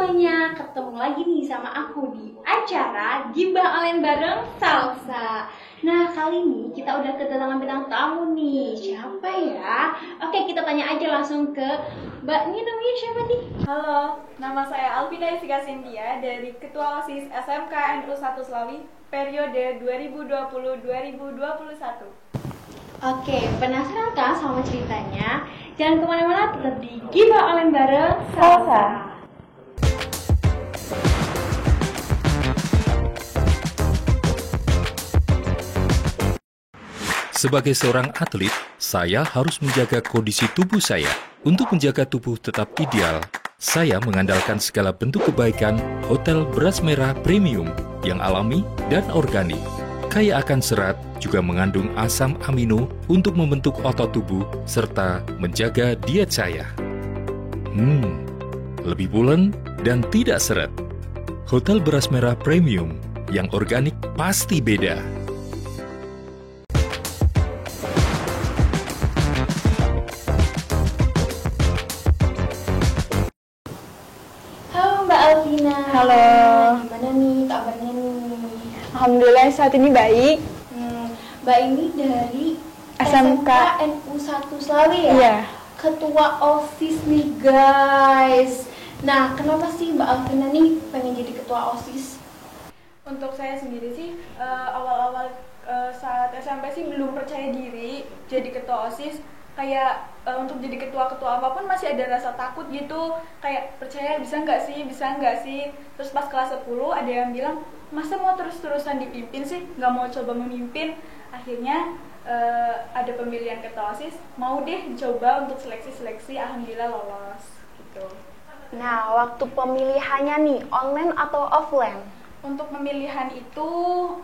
semuanya, ketemu lagi nih sama aku di acara Gibah Online bareng Salsa. Nah, kali ini kita udah kedatangan bintang tamu nih. Siapa ya? Oke, kita tanya aja langsung ke Mbak. Ini namanya siapa nih? Halo, nama saya Alvina Jessica Cynthia dari Ketua OSIS SMK NU 1 Slawi periode 2020-2021. Oke, penasaran kan sama ceritanya? Jangan kemana-mana, tetap di Gibah Online bareng Salsa. Sebagai seorang atlet, saya harus menjaga kondisi tubuh saya. Untuk menjaga tubuh tetap ideal, saya mengandalkan segala bentuk kebaikan Hotel Beras Merah Premium yang alami dan organik. Kaya akan serat, juga mengandung asam amino untuk membentuk otot tubuh serta menjaga diet saya. Lebih pulen dan tidak seret. Hotel Beras Merah Premium yang organik pasti beda. Halo Mbak Alvina. Halo. Gimana nih kabarnya nih? Alhamdulillah saat ini baik. Mbak ini dari SMK NU 1 Slawi ya? Iya. Ketua OSIS nih guys. Nah, kenapa sih Mbak Alvina nih pengen jadi ketua OSIS? Untuk saya sendiri sih awal-awal saat SMP sih belum percaya diri jadi ketua OSIS. Kayak untuk jadi ketua-ketua apapun masih ada rasa takut gitu. Kayak percaya bisa nggak sih. Terus pas kelas 10 ada yang bilang, masa mau terus-terusan dipimpin sih? Nggak mau coba memimpin. Akhirnya ada pemilihan ketua OSIS, mau deh dicoba untuk seleksi-seleksi, alhamdulillah lolos gitu. Nah, waktu pemilihannya nih, online atau offline? Untuk pemilihan itu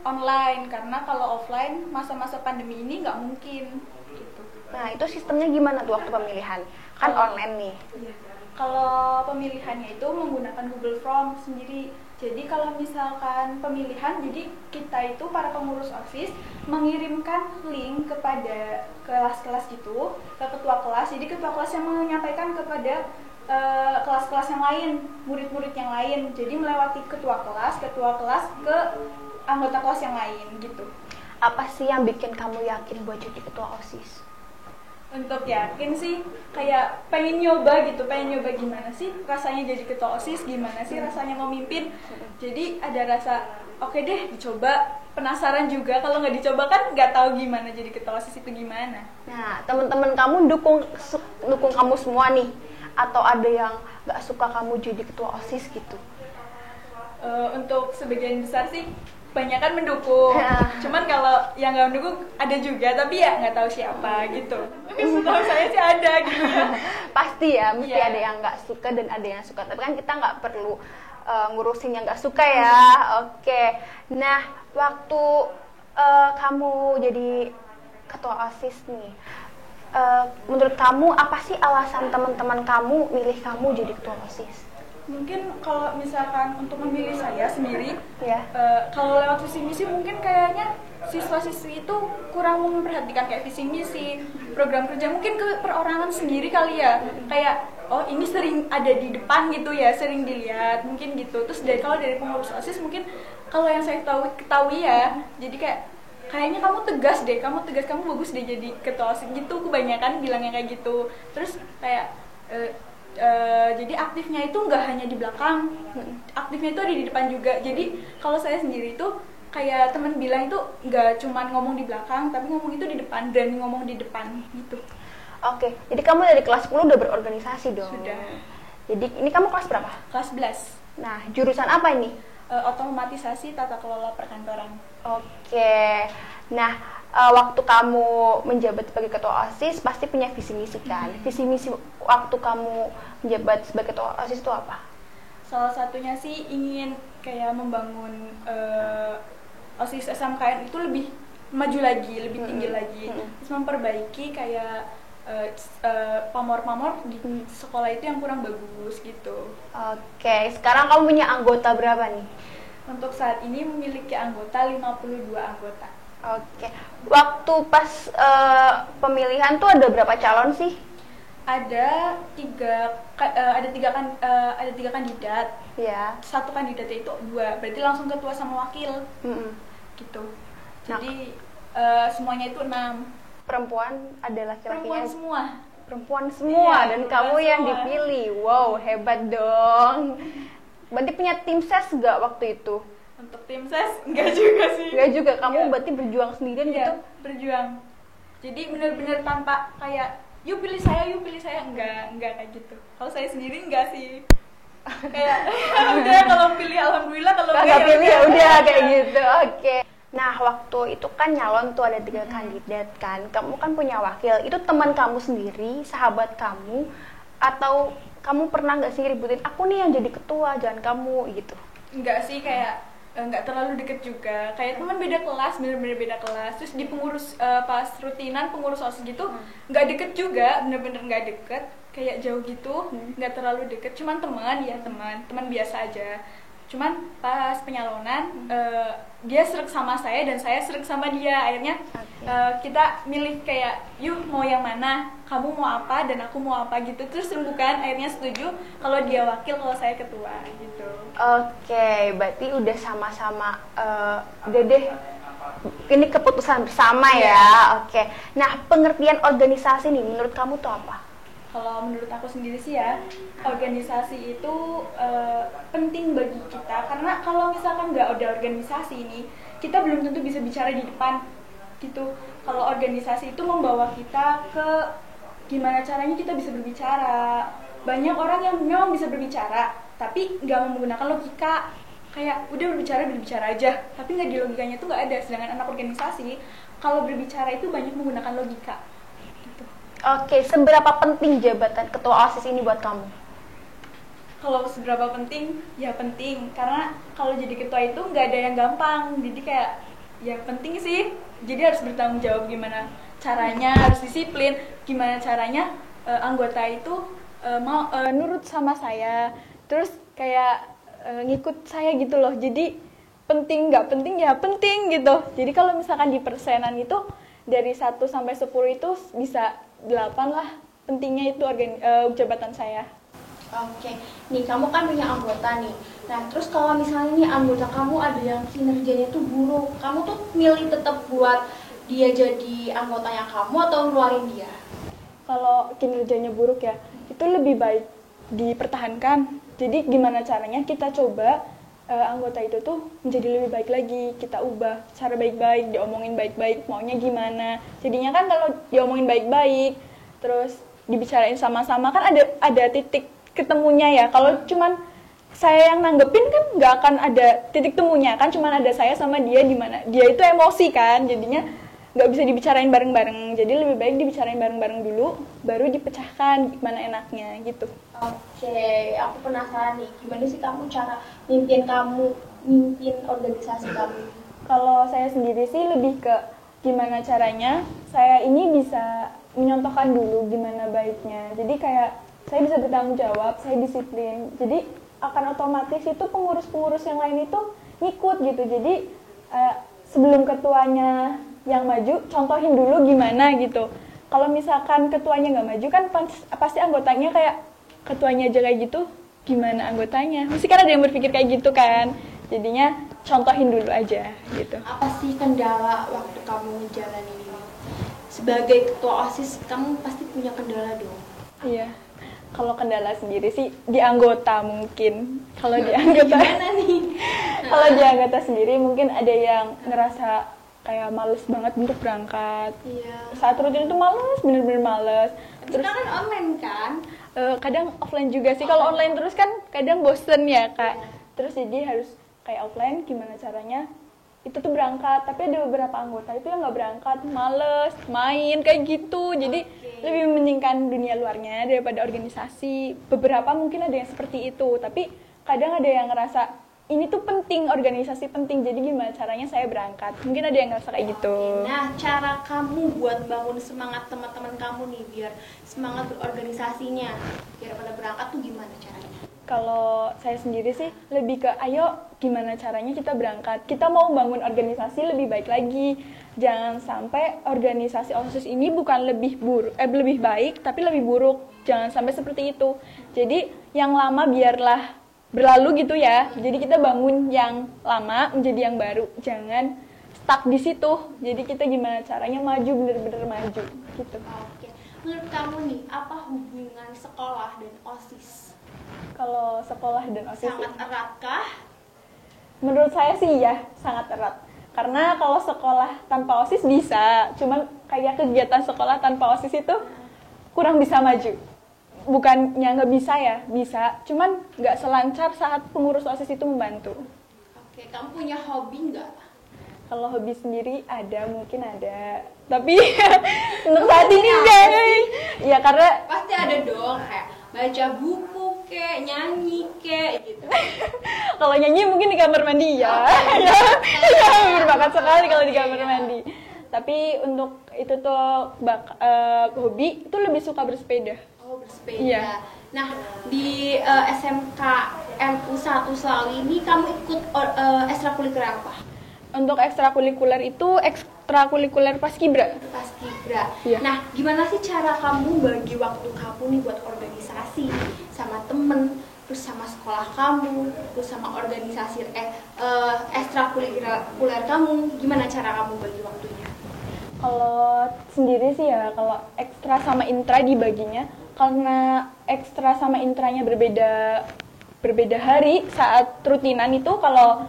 online, karena kalau offline masa-masa pandemi ini nggak mungkin gitu. Nah, itu sistemnya gimana tuh waktu pemilihan? Kan online nih. Iya. Kalau pemilihannya itu menggunakan Google Form sendiri. Jadi kalau misalkan pemilihan, jadi kita itu para pengurus OSIS mengirimkan link kepada kelas-kelas gitu, ke ketua kelas. Jadi ketua kelas yang menyampaikan kepada kelas-kelas yang lain, murid-murid yang lain. Jadi melewati ketua kelas ke anggota kelas yang lain gitu. Apa sih yang bikin kamu yakin buat jadi ketua OSIS? Untuk yakin sih kayak pengen nyoba gimana sih rasanya jadi ketua OSIS, gimana sih rasanya memimpin. Jadi ada rasa oke deh dicoba, penasaran juga. Kalau nggak dicoba kan nggak tahu gimana jadi ketua OSIS itu gimana. Nah, teman-teman kamu dukung kamu semua nih, atau ada yang nggak suka kamu jadi ketua OSIS gitu? Untuk sebagian besar sih banyak kan mendukung. Cuman kalau yang nggak mendukung ada juga, tapi ya nggak tahu siapa gitu. Setahu saya sih ada gitu. Pasti ya, mesti Iya. ada yang nggak suka dan ada yang suka. Tapi kan kita nggak perlu ngurusin yang nggak suka ya. Oke. Nah, waktu kamu jadi ketua OSIS nih, menurut kamu apa sih alasan teman-teman kamu milih kamu jadi ketua OSIS? Mungkin kalau misalkan untuk memilih saya sendiri, Ya. kalau lewat visi misi mungkin kayaknya siswa-siswi itu kurang memperhatikan kayak visi misi, program kerja, mungkin ke perorangan sendiri kali ya. Kayak oh ini sering ada di depan gitu ya, sering dilihat mungkin gitu. Terus kalau dari pengurus OSIS mungkin kalau yang saya ketahui ya, jadi kayaknya kamu tegas, kamu bagus deh jadi ketua OSIS gitu, kebanyakan bilangnya kayak gitu. Terus kayak jadi aktifnya itu nggak hanya di belakang, aktifnya itu ada di depan juga. Jadi kalau saya sendiri itu kayak teman bilang itu nggak cuman ngomong di belakang, tapi ngomong itu di depan, dan ngomong di depan gitu. Oke, jadi kamu dari kelas 10 udah berorganisasi dong? Sudah. Jadi ini kamu kelas berapa? Kelas 11, Nah, jurusan apa ini? otomatisasi tata kelola perkantoran. Oke, nah waktu kamu menjabat sebagai ketua OSIS pasti punya visi misi kan? Visi misi waktu kamu menjabat sebagai ketua OSIS itu apa? Salah satunya sih ingin kayak membangun OSIS SMKN itu lebih maju lagi, lebih tinggi lagi. Terus memperbaiki kayak pamor-pamor di sekolah itu yang kurang bagus gitu. Oke, sekarang kamu punya anggota berapa nih? Untuk saat ini memiliki anggota 52 anggota. Oke, waktu pas pemilihan tuh ada berapa calon sih? Ada tiga kandidat. Ya. Satu kandidatnya itu 2, berarti langsung ketua sama wakil. Gitu. Jadi semuanya itu 6. Perempuan ada laki-lakinya? Perempuan semua. Perempuan semua. Iya, Dan perempuan kamu yang semua. dipilih. Wow, hebat dong. Berarti punya tim ses nggak waktu itu? Untuk tim ses enggak juga sih. Nggak juga, kamu Iya. berarti berjuang sendirian Iya, gitu? berjuang. Jadi benar-benar tanpa kayak yuk pilih saya, enggak kayak gitu. Kalau saya sendiri enggak sih. Kayak udah kalau pilih alhamdulillah, kalau Kalau nggak pilih ya udah kayak gitu. Oke. Nah, waktu itu kan nyalon tuh ada 3 kandidat kan. Kamu kan punya wakil. Itu teman kamu sendiri, sahabat kamu, atau kamu pernah nggak sih ributin aku nih yang jadi ketua, jangan kamu gitu? Enggak sih, kayak enggak terlalu deket juga. Kayak teman beda kelas, bener-bener beda kelas. Terus di pengurus pas rutinan pengurus OSIS gitu enggak deket juga, bener-bener enggak deket. Kayak jauh gitu, enggak terlalu deket. Cuman teman biasa aja. Cuman pas penyalonan dia sreg sama saya dan saya sreg sama dia. Akhirnya kita milih kayak yuk mau yang mana, kamu mau apa dan aku mau apa gitu. Terus rembukan akhirnya setuju kalau dia wakil, kalau saya ketua gitu. Oke, berarti udah sama-sama udah deh. Ini keputusan bersama ya. Oke. Nah, pengertian organisasi nih menurut kamu tuh apa? Kalau menurut aku sendiri sih ya, organisasi itu penting bagi kita, karena kalau misalkan nggak ada organisasi ini, kita belum tentu bisa bicara di depan gitu. Kalau organisasi itu membawa kita ke gimana caranya kita bisa berbicara. Banyak orang yang memang bisa berbicara, tapi nggak menggunakan logika. Kayak udah berbicara aja, tapi nggak di logikanya tuh nggak ada. Sedangkan anak organisasi, kalau berbicara itu banyak menggunakan logika. Oke, seberapa penting jabatan ketua OSIS ini buat kamu? Kalau seberapa penting? Ya penting, karena kalau jadi ketua itu nggak ada yang gampang. Jadi kayak ya penting sih. Jadi harus bertanggung jawab gimana caranya, harus disiplin. Gimana caranya anggota itu mau nurut sama saya. Terus kayak ngikut saya gitu loh. Jadi penting nggak penting ya penting gitu. Jadi kalau misalkan di persenan itu dari 1 sampai 10 itu bisa 8 lah. Pentingnya itu jabatan saya. Oke, nih kamu kan punya anggota nih. Nah, terus kalau misalnya nih anggota kamu ada yang kinerjanya tuh buruk, kamu tuh milih tetap buat dia jadi anggotanya kamu atau ngeluarin dia? Kalau kinerjanya buruk ya, itu lebih baik dipertahankan. Jadi gimana caranya kita coba anggota itu tuh menjadi lebih baik lagi, kita ubah cara baik-baik, diomongin baik-baik, maunya gimana. Jadinya kan kalau diomongin baik-baik, terus dibicarain sama-sama kan ada titik ketemunya ya. Kalau cuman saya yang nanggepin kan nggak akan ada titik temunya kan, cuman ada saya sama dia, di mana dia itu emosi kan, jadinya nggak bisa dibicarain bareng-bareng. Jadi lebih baik dibicarain bareng-bareng dulu, baru dipecahkan gimana enaknya gitu. Oke, aku penasaran nih, gimana sih cara mimpin organisasi kamu? Kalau saya sendiri sih lebih ke gimana caranya saya ini bisa menyontohkan dulu gimana baiknya. Jadi kayak saya bisa bertanggung jawab, saya disiplin. Jadi akan otomatis itu pengurus-pengurus yang lain itu ngikut gitu. Jadi sebelum ketuanya yang maju, contohin dulu gimana gitu. Kalau misalkan ketuanya nggak maju kan pasti anggotanya kayak ketuanya aja kayak gitu, gimana anggotanya? Mesti kan ada yang berpikir kayak gitu kan. Jadinya contohin dulu aja gitu. Apa sih kendala waktu kamu jalanin ini? Sebagai ketua OSIS, kamu pasti punya kendala dong. Iya. Kalau kendala sendiri sih di anggota mungkin. Kalau di anggota Gimana nih? Kalau di anggota sendiri mungkin ada yang ngerasa kayak males banget untuk berangkat. Iya. Saat rutin itu males, bener-bener males. Terus kan online kan? Kadang offline juga sih. Kalau online terus kan kadang bosen ya kak. Terus jadi harus kayak offline, gimana caranya itu tuh berangkat. Tapi ada beberapa anggota itu yang nggak berangkat, males main kayak gitu. Jadi lebih mementingkan dunia luarnya daripada organisasi. Beberapa mungkin ada yang seperti itu, tapi kadang ada yang ngerasa ini tuh penting, organisasi penting, jadi gimana caranya saya berangkat. Mungkin ada yang ngerasa kayak gitu. Nah, cara kamu buat bangun semangat teman-teman kamu nih biar semangat berorganisasinya, biar pada berangkat tuh gimana caranya? Kalau saya sendiri sih lebih ke ayo gimana caranya kita berangkat. Kita mau bangun organisasi lebih baik lagi. Jangan sampai organisasi OSIS ini bukan lebih baik tapi lebih buruk. Jangan sampai seperti itu. Jadi yang lama biarlah berlalu gitu ya. Jadi kita bangun yang lama menjadi yang baru. Jangan stuck di situ. Jadi kita gimana caranya maju, bener-bener maju gitu. Oke. Menurut kamu nih, apa hubungan sekolah dan OSIS? Kalau sekolah dan OSIS Sangat eratkah? menurut saya sih ya sangat erat. Karena kalau sekolah tanpa OSIS bisa, cuman kayak kegiatan sekolah tanpa OSIS itu kurang bisa maju. Bukannya nggak bisa ya, bisa. Cuman nggak selancar saat pengurus OSIS itu membantu. Oke, kamu punya hobi nggak? Kalau hobi sendiri mungkin ada. Tapi untuk saat ini enggak. Ya karena Pasti ada dong, kayak baca buku kek, nyanyi kek gitu. kalau nyanyi mungkin di kamar mandi ya. Berbakat sekali kalau di kamar mandi. Tapi untuk itu tuh hobi itu lebih suka bersepeda. Oh, bersepeda. Iya. Nah, di SMK MU 1 Selawi ini kamu ikut ekstrakurikuler apa? Untuk ekstrakurikuler itu ekstrakurikuler Paskibra. Paskibra. Iya. Nah, gimana sih cara kamu bagi waktu kamu nih buat organisasi sama temen, terus sama sekolah kamu, terus sama organisasi ekstrakurikuler kamu? Gimana cara kamu bagi waktunya? Kalau sendiri sih ya, kalau ekstra sama intra dibaginya karena ekstra sama intranya berbeda hari saat rutinan itu. Kalau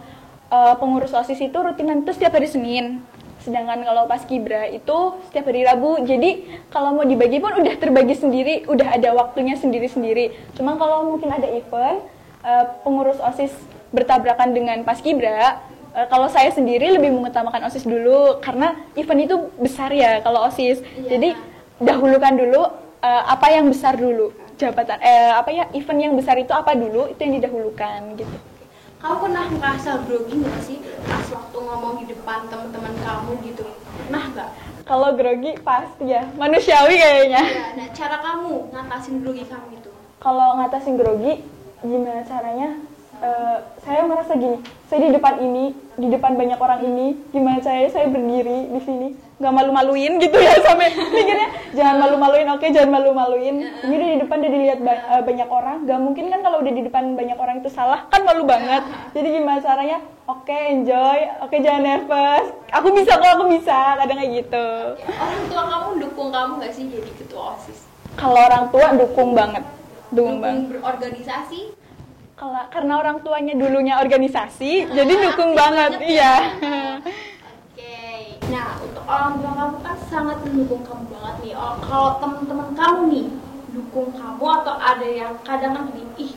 pengurus OSIS itu rutinan itu setiap hari Senin. Sedangkan kalau Paskibra itu setiap hari Rabu. Jadi kalau mau dibagi pun udah terbagi sendiri, udah ada waktunya sendiri-sendiri. Cuma kalau mungkin ada event pengurus OSIS bertabrakan dengan Paskibra, kalau saya sendiri lebih mengutamakan OSIS dulu karena event itu besar ya kalau OSIS. Iya. Jadi dahulukan dulu apa yang besar dulu. Jabatan event yang besar itu apa dulu, itu yang didahulukan gitu. Kamu pernah merasa grogi nggak sih pas waktu ngomong di depan teman-teman kamu gitu? Pernah nggak? Kalau grogi pasti ya, manusiawi kayaknya. Iya. Nah, cara kamu ngatasin grogi kamu itu? Kalau ngatasin grogi, gimana caranya? Saya merasa gini, saya di depan banyak orang ini, gimana saya berdiri di sini, nggak malu-maluin gitu ya, sampai mikirnya jangan malu-maluin, oke jangan malu-maluin. Ini udah di depan udah dilihat banyak orang, nggak mungkin kan kalau udah di depan banyak orang itu salah, kan malu banget. Jadi gimana caranya? Oke, enjoy, oke jangan nervous, aku bisa, kadang kayak gitu. Orang tua kamu dukung kamu nggak sih jadi ketua OSIS? Kalau orang tua dukung banget, dukung banget. Berorganisasi? Karena orang tuanya dulunya organisasi, jadi dukung banget, iya. Oke. Nah, untuk orang tua kamu kan sangat mendukung kamu banget nih. Oh, kalau teman-teman kamu nih dukung kamu atau ada yang kadang kan gini, ih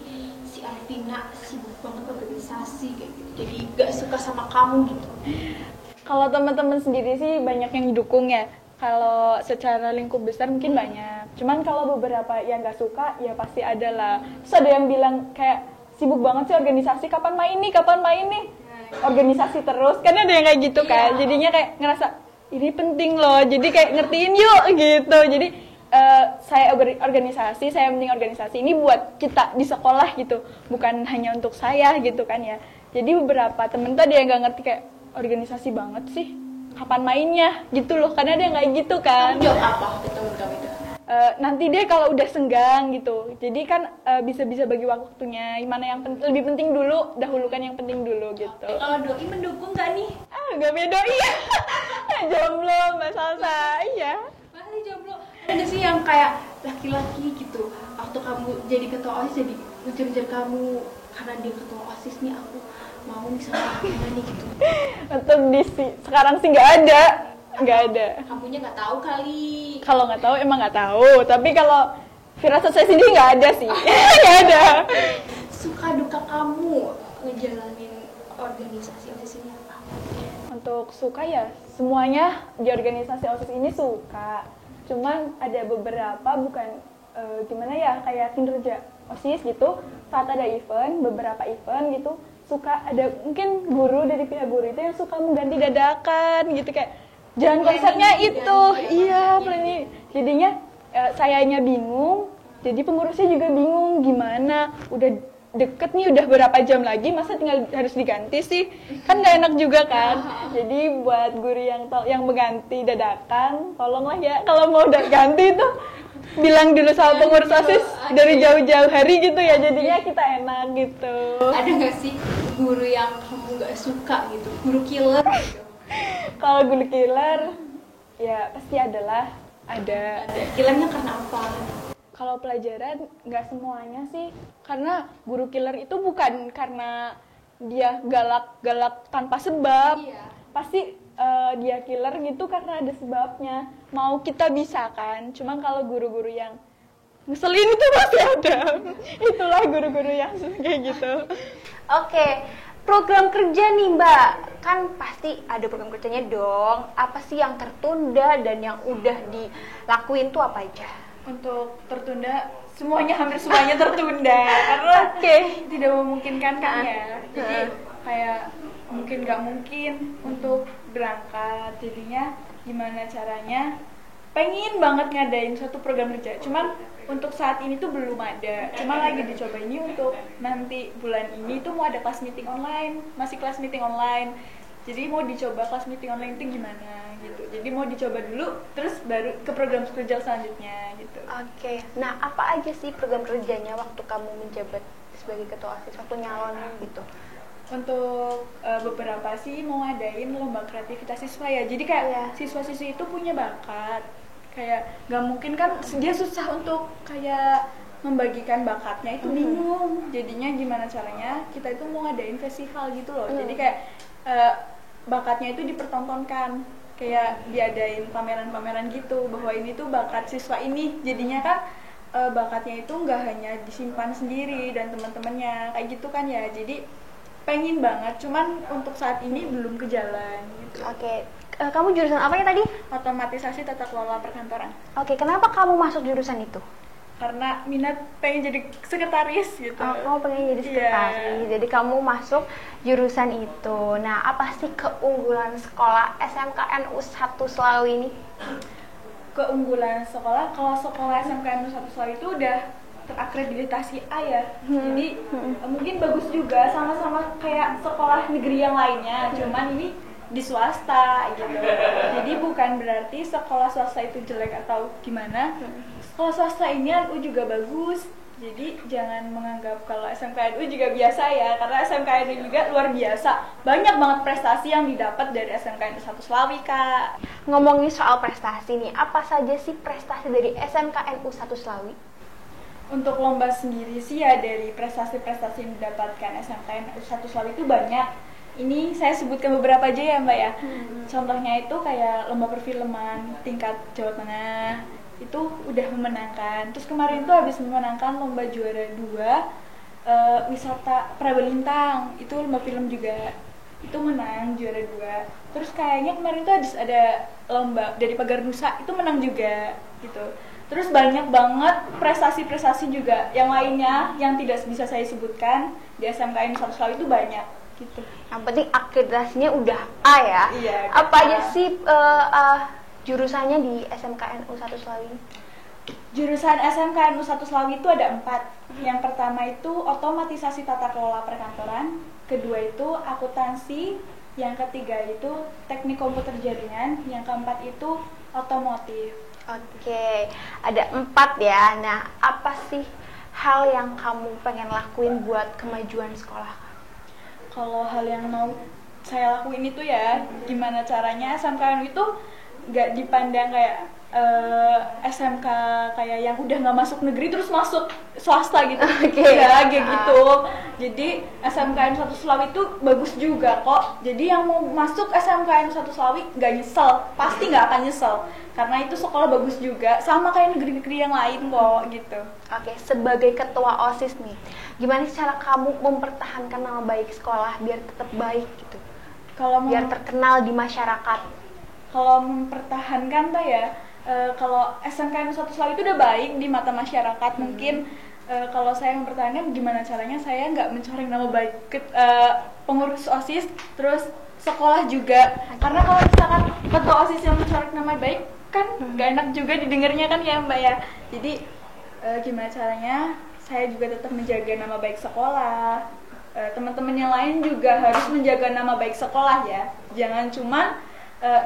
si Alvina sibuk banget organisasi kayak gitu, jadi gak suka sama kamu gitu. Kalau teman-teman sendiri sih banyak yang dukung ya. Kalau secara lingkup besar mungkin banyak. Cuman kalau beberapa yang gak suka ya pasti ada lah. Terus ada yang bilang kayak sibuk banget sih organisasi, kapan main nih? Organisasi terus, kan ada yang kayak gitu kan. Jadinya kayak ngerasa ini penting loh, jadi kayak ngertiin yuk gitu. Jadi saya organisasi, saya penting organisasi ini buat kita di sekolah gitu, bukan hanya untuk saya gitu kan ya. Jadi beberapa temen tuh ada yang gak ngerti kayak organisasi banget sih, kapan mainnya gitu loh, karena ada yang kayak gitu kan. Kamu jawab apa ke temen kamu itu? Nanti deh kalau udah senggang gitu. Jadi kan bisa bagi waktunya. Mana yang lebih penting dulu, dahulukan yang penting dulu gitu. Kalau doi mendukung gak nih? Gak beda iya. Jomblo Mbak Salsa, iya. Masih jomblo. Ada sih yang kayak laki-laki gitu. Waktu kamu jadi ketua OSIS jadi ngejar-ngejar kamu karena dia ketua OSIS nih, aku mau nih sama Alvina nih gitu. Untuk sekarang sih nggak ada. Kamunya nggak tahu kali. Kalau nggak tahu emang nggak tahu. Tapi kalau firasat saya sendiri nggak ada sih. Nggak ada. Suka duka kamu ngejalanin organisasi OSIS ini apa? Untuk suka ya semuanya di organisasi OSIS ini suka. Cuman ada beberapa bukan gimana ya, kayak kinerja OSIS gitu. Saat ada event, beberapa event gitu, suka ada mungkin guru dari pihak guru itu yang suka mengganti dadakan gitu, kayak jangan konsepnya itu, iya planning. Jadinya sayanya bingung, jadi pengurusnya juga bingung gimana. Udah deket nih udah berapa jam lagi, masa tinggal harus diganti sih, kan nggak enak juga kan. Jadi buat guru yang mengganti dadakan, tolonglah ya kalau mau udah ganti tuh bilang dulu sama pengurus OSIS dari jauh-jauh hari gitu ya, jadinya kita enak gitu. Ada nggak sih guru yang kamu nggak suka gitu, guru killer gitu? Kalau guru killer ya pasti ada. Killernya karena apa? Kalau pelajaran nggak semuanya sih, karena guru killer itu bukan karena dia galak-galak tanpa sebab. Iya. Pasti dia killer gitu karena ada sebabnya. Mau kita bisa kan, cuma kalau guru-guru yang ngeselin itu pasti ada. Itulah guru-guru yang kayak gitu. Oke, program kerja nih Mbak, kan pasti ada program kerjanya dong. Apa sih yang tertunda dan yang udah dilakuin tuh apa aja? Untuk tertunda, hampir semuanya tertunda karena tidak memungkinkan kan ya. Jadi kayak nggak mungkin untuk berangkat, jadinya gimana caranya pengen banget ngadain suatu program kerja, cuman untuk saat ini tuh belum ada, cuma lagi dicoba. Ini untuk nanti bulan ini tuh mau ada kelas meeting online, masih kelas meeting online, jadi mau dicoba kelas meeting online itu gimana gitu. Jadi mau dicoba dulu, terus baru ke program kerja selanjutnya gitu. Oke, nah apa aja sih program kerjanya waktu kamu menjabat sebagai ketua OSIS, waktu nyalonin gitu? Untuk beberapa sih mau ngadain lomba kreativitas siswa ya, jadi kayak siswa-siswi itu punya bakat, kayak nggak mungkin kan dia susah untuk kayak membagikan bakatnya itu bingung, jadinya gimana caranya kita itu mau ngadain festival gitu loh. Jadi kayak bakatnya itu dipertontonkan, kayak diadain pameran-pameran gitu bahwa ini tuh bakat siswa ini, jadinya kan bakatnya itu nggak hanya disimpan sendiri dan teman-temannya kayak gitu kan ya. Jadi pengen banget, cuman untuk saat ini belum ke jalan gitu. Oke, kamu jurusan apa ya tadi? Otomatisasi tata kelola perkantoran. Oke, kenapa kamu masuk jurusan itu? Karena minat pengen jadi sekretaris gitu. Oh, kamu pengen jadi sekretaris, jadi kamu masuk jurusan itu. Nah, apa sih keunggulan sekolah SMKNU 1 Slawi ini? Keunggulan sekolah, kalau sekolah SMKNU 1 Slawi itu udah terakreditasi A ya, jadi mungkin bagus juga, sama-sama kayak sekolah negeri yang lainnya, cuman ini di swasta gitu. Jadi bukan berarti sekolah swasta itu jelek atau gimana. Sekolah swasta ini NU juga bagus, jadi jangan menganggap kalau SMKNU juga biasa ya, karena SMKNU juga luar biasa, banyak banget prestasi yang didapat dari SMKNU 1 Slawi Kak. Ngomongin soal prestasi nih, apa saja sih prestasi dari SMKNU 1 Slawi? Untuk lomba sendiri sih ya, dari prestasi-prestasi yang didapatkan SMKNU 1 Slawi itu banyak. Ini saya sebutkan beberapa aja ya Mbak ya. Contohnya itu kayak lomba perfilman tingkat Jawa Tengah, itu udah memenangkan. Terus kemarin tuh habis memenangkan lomba juara 2 wisata Prabelintang, itu lomba film juga, itu menang juara 2. Terus kayaknya kemarin tuh habis ada lomba dari Pagar Nusa, itu menang juga gitu. Terus banyak banget prestasi-prestasi juga yang lainnya yang tidak bisa saya sebutkan di SMKNU 1 Slawi itu banyak gitu. Yang penting akreditasinya udah A ya. Iya. Apa aja sih jurusannya di SMKNU 1 Slawi? Jurusan SMKNU 1 Slawi itu ada 4. Yang pertama itu otomatisasi tata kelola perkantoran, kedua itu akuntansi, yang ketiga itu teknik komputer jaringan, yang keempat itu otomotif. Oke, ada 4 ya. Nah, apa sih hal yang kamu pengen lakuin buat kemajuan sekolah? Kalau hal yang mau saya lakuin itu ya, gimana caranya SMKNU itu nggak dipandang kayak SMK kayak yang udah nggak masuk negeri terus masuk swasta gitu. Ya kayak gitu. Jadi SMKNU 1 Slawi itu bagus juga kok. Jadi yang mau masuk SMKNU 1 Slawi nggak nyesel, pasti nggak akan nyesel, karena itu sekolah bagus juga, sama kayak negeri-negeri yang lain kok gitu. Oke, sebagai ketua OSIS nih, gimana sih cara kamu mempertahankan nama baik sekolah biar tetap baik gitu? Biar terkenal di masyarakat. Kalau mempertahankan tuh ya, kalau SMKNU 1 Slawi itu udah baik di mata masyarakat, mungkin kalau saya mempertahankan gimana caranya saya nggak mencoreng nama baik pengurus OSIS, terus sekolah juga. Karena kalau misalkan ketua OSIS yang mencoreng nama baik kan nggak enak juga didengarnya kan ya Mbak ya. Jadi gimana caranya saya juga tetap menjaga nama baik sekolah. Teman-teman yang lain juga harus menjaga nama baik sekolah ya. Jangan cuman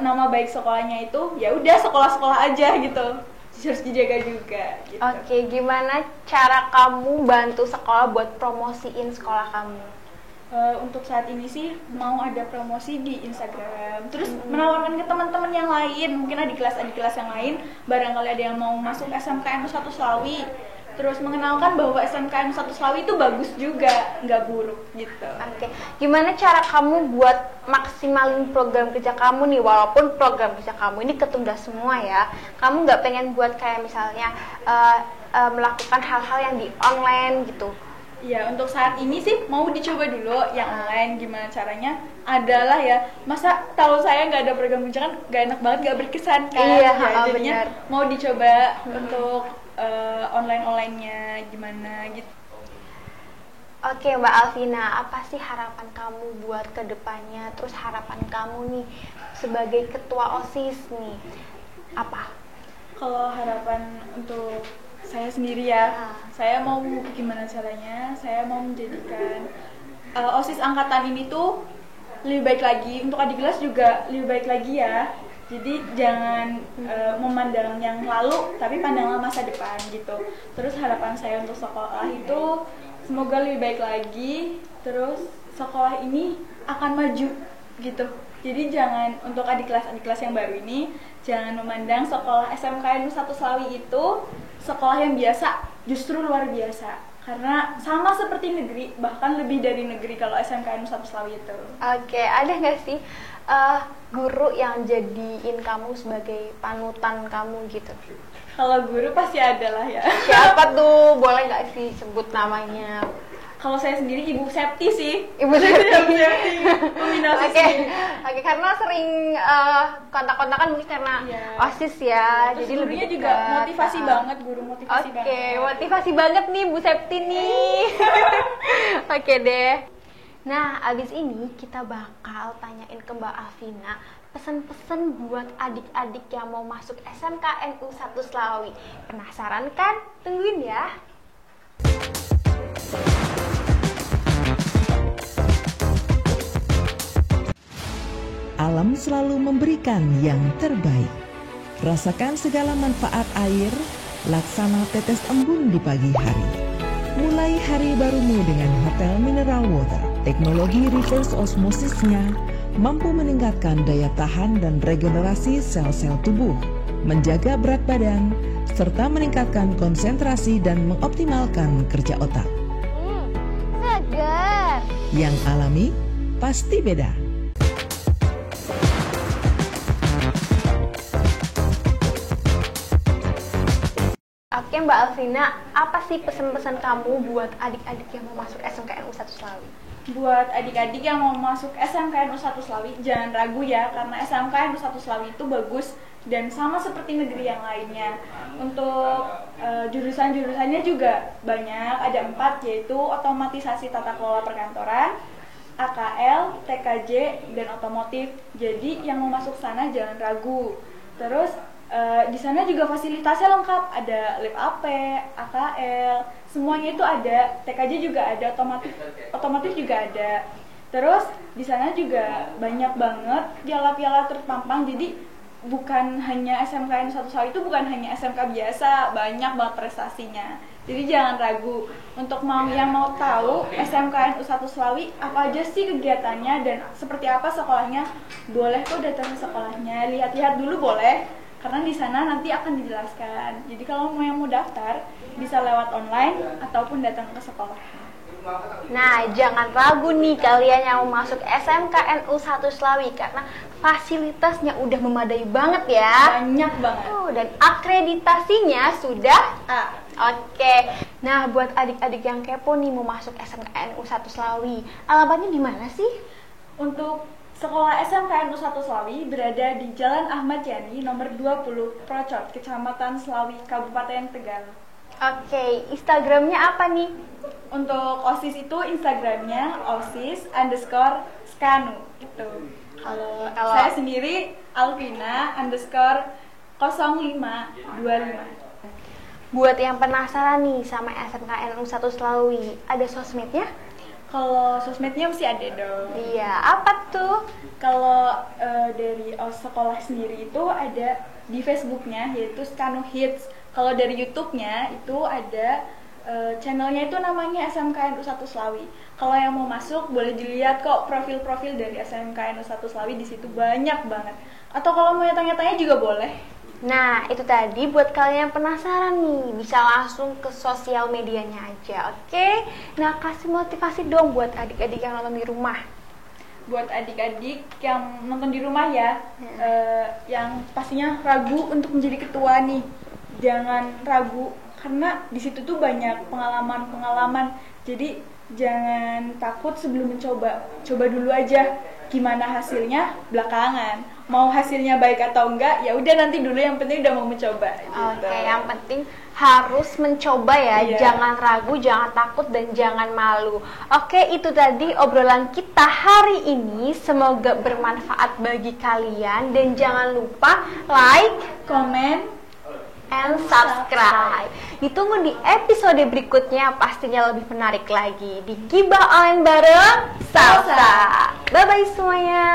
nama baik sekolahnya itu ya udah sekolah-sekolah aja gitu. Harus dijaga juga gitu. Oke, gimana cara kamu bantu sekolah buat promosiin sekolah kamu? Untuk saat ini sih mau ada promosi di Instagram, terus menawarkan ke teman-teman yang lain, mungkin adik kelas yang lain, barangkali ada yang mau masuk SMKN 1 Slawi, terus mengenalkan bahwa SMKN 1 Slawi itu bagus juga, nggak buruk gitu. Oke, gimana cara kamu buat maksimalin program kerja kamu nih, walaupun program kerja kamu ini ketunda semua ya, kamu nggak pengen buat kayak misalnya melakukan hal-hal yang di online gitu? Ya, untuk saat ini sih mau dicoba dulu yang online. Gimana caranya adalah ya, masa kalau saya nggak ada program kerja kan nggak enak banget, nggak berkesan kan. Iya, jadinya benar. mau dicoba untuk online-nya gimana gitu. Oke, Mbak Alvina, apa sih harapan kamu buat kedepannya? Terus harapan kamu nih sebagai ketua OSIS nih, apa? Kalau harapan untuk saya sendiri ya, saya mau gimana caranya, saya mau menjadikan OSIS angkatan ini tuh lebih baik lagi, untuk adik kelas juga lebih baik lagi ya. Jadi jangan memandang yang lalu, tapi pandanglah masa depan gitu. Terus harapan saya untuk sekolah itu semoga lebih baik lagi, terus sekolah ini akan maju gitu. Jadi jangan, untuk adik kelas yang baru ini, jangan memandang sekolah SMKN 1 Slawi itu sekolah yang biasa, justru luar biasa. Karena sama seperti negeri, bahkan lebih dari negeri kalau SMKN 1 Slawi itu. Oke, ada nggak sih guru yang jadiin kamu sebagai panutan kamu gitu? Kalau guru pasti ada lah ya. Siapa tuh? Boleh nggak sih sebut namanya? Kalau saya sendiri Ibu Septi sih. Ibu Septi. Pembina OSIS. Oke, karena sering kontak-kontakan mungkin karena Iya. OSIS ya. Terus jadi lebih gurunya dekat. juga motivasi banget, guru motivasi banget. Oke, motivasi banget nih Bu Septi nih. Oke deh. Nah, abis ini kita bakal tanyain ke Mbak Alvina pesan-pesan buat adik-adik yang mau masuk SMKNU 1 Slawi. Penasaran kan? Tungguin ya. Alam selalu memberikan yang terbaik. Rasakan segala manfaat air, laksana tetes embun di pagi hari. Mulai hari barumu dengan Hotel Mineral Water. Teknologi reverse osmosisnya mampu meningkatkan daya tahan dan regenerasi sel-sel tubuh, menjaga berat badan, serta meningkatkan konsentrasi dan mengoptimalkan kerja otak. Segar. Yang alami pasti beda. Oke Mbak Alvina, apa sih pesan-pesan kamu buat adik-adik yang mau masuk SMKNU 1 Slawi? Buat adik-adik yang mau masuk SMKNU 1 Slawi, jangan ragu ya, karena SMKNU 1 Slawi itu bagus dan sama seperti negeri yang lainnya. Untuk jurusan-jurusannya juga banyak, ada 4, yaitu otomatisasi tata kelola perkantoran, AKL, TKJ, dan otomotif. Jadi yang mau masuk sana jangan ragu. Terus di sana juga fasilitasnya lengkap, ada lab AP, AKL, semuanya itu ada. TKJ juga ada, otomotif juga ada. Terus di sana juga banyak banget piala-piala terpampang. Jadi bukan hanya SMKN 1 Slawi itu bukan hanya SMK biasa, banyak banget prestasinya. Jadi jangan ragu untuk yang mau tahu SMKN 1 Slawi apa aja sih kegiatannya dan seperti apa sekolahnya, boleh kok datang ke sekolahnya, lihat-lihat dulu boleh, karena di sana nanti akan dijelaskan. Jadi kalau mau daftar bisa lewat online ataupun datang ke sekolah. Nah, jangan ragu nih kalian yang mau masuk SMKNU 1 Slawi karena fasilitasnya udah memadai banget ya. Banyak banget. Dan akreditasinya sudah A. Oke. Nah, buat adik-adik yang kepo nih mau masuk SMKNU 1 Slawi, alamatnya di mana sih? Untuk sekolah SMKNU 1 Slawi berada di Jalan Ahmad Yani nomor 20 Procot, Kecamatan Slawi, Kabupaten Tegal. Oke, Instagramnya apa nih? Untuk OSIS itu Instagramnya OSIS_skanu gitu. Kalau saya sendiri Alvina_0525. buat yang penasaran nih sama SMKN 1 Slawi, ada sosmednya? Kalau sosmednya mesti ada dong. Iya, apa tuh? Kalau dari sekolah sendiri itu ada di Facebooknya, yaitu Skanu Hits. Kalau dari YouTube-nya itu ada channelnya itu namanya SMKN 1 Slawi. Kalau yang mau masuk boleh dilihat kok profil-profil dari SMKN 1 Slawi, di situ banyak banget. Atau kalau mau tanya-tanya juga boleh. Nah, itu tadi buat kalian yang penasaran nih, bisa langsung ke sosial medianya aja, oke? Nah, kasih motivasi dong buat adik-adik yang nonton di rumah. Buat adik-adik yang nonton di rumah ya, yang pastinya ragu untuk menjadi ketua nih, jangan ragu, karena di situ tuh banyak pengalaman-pengalaman. Jadi jangan takut sebelum mencoba, coba dulu aja. Gimana hasilnya belakangan. Mau hasilnya baik atau enggak, ya udah nanti dulu, yang penting udah mau mencoba. Gitu. Oke, yang penting harus mencoba ya, Iya. Jangan ragu, jangan takut, dan jangan malu. Oke, itu tadi obrolan kita hari ini. Semoga bermanfaat bagi kalian, dan jangan lupa like, Komen, and subscribe. Ditunggu di episode berikutnya, pastinya lebih menarik lagi di Gibah Online bareng Salsa. Bye bye semuanya.